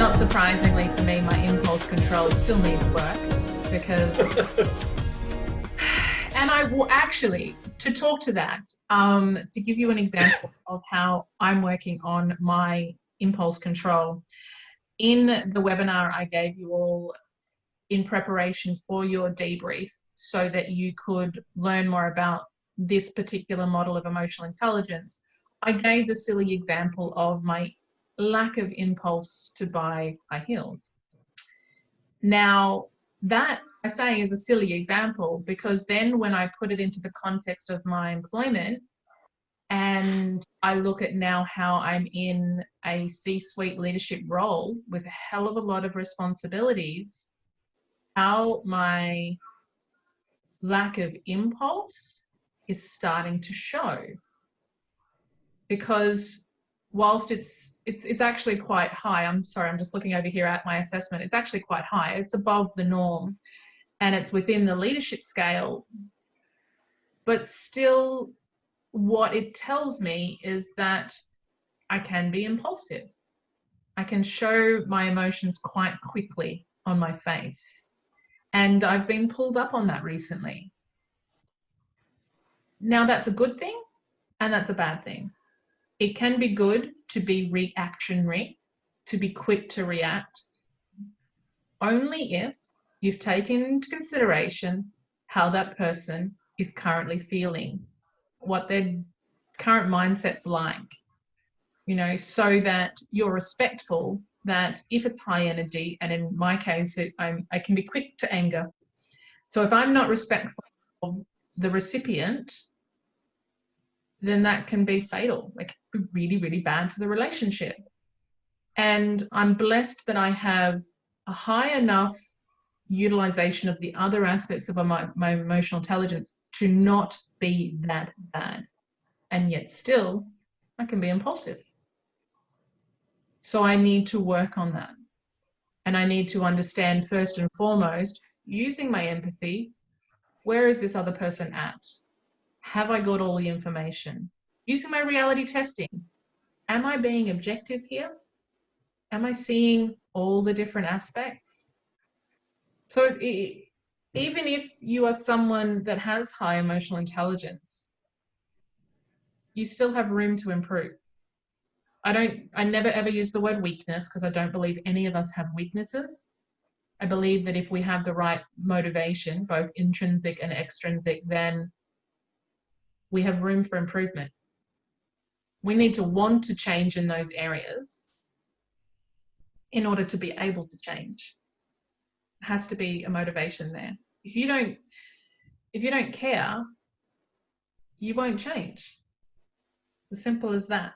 not surprisingly for me, my impulse control still needs work because, and I will actually, to talk to that, to give you an example of how I'm working on my impulse control. In the webinar I gave you all in preparation for your debrief so that you could learn more about this particular model of emotional intelligence, I gave the silly example of my lack of impulse to buy high heels. Now, that I say is a silly example because then when I put it into the context of my employment and I look at now how I'm in a C-suite leadership role with a hell of a lot of responsibilities, how my lack of impulse is starting to show. Because whilst it's actually quite high, I'm sorry, I'm just looking over here at my assessment, it's actually quite high, it's above the norm and it's within the leadership scale, but still what it tells me is that I can be impulsive. I can show my emotions quite quickly on my face. And I've been pulled up on that recently. Now that's a good thing and that's a bad thing. It can be good to be reactionary, to be quick to react, only if you've taken into consideration how that person is currently feeling, what their current mindset's like, you know, so that you're respectful that if it's high energy, and in my case, I can be quick to anger. So if I'm not respectful of the recipient, then that can be fatal. It can be really, really bad for the relationship. And I'm blessed that I have a high enough utilization of the other aspects of my emotional intelligence to not be that bad. And yet still, I can be impulsive. So I need to work on that. And I need to understand first and foremost, using my empathy, where is this other person at? Have I got all the information? Using my reality testing, am I being objective here? Am I seeing all the different aspects? So even if you are someone that has high emotional intelligence, you still have room to improve. I never ever use the word weakness because I don't believe any of us have weaknesses. I believe that if we have the right motivation, both intrinsic and extrinsic, then we have room for improvement. We need to want to change in those areas in order to be able to change. It has to be a motivation there. If you don't care, you won't change. It's as simple as that.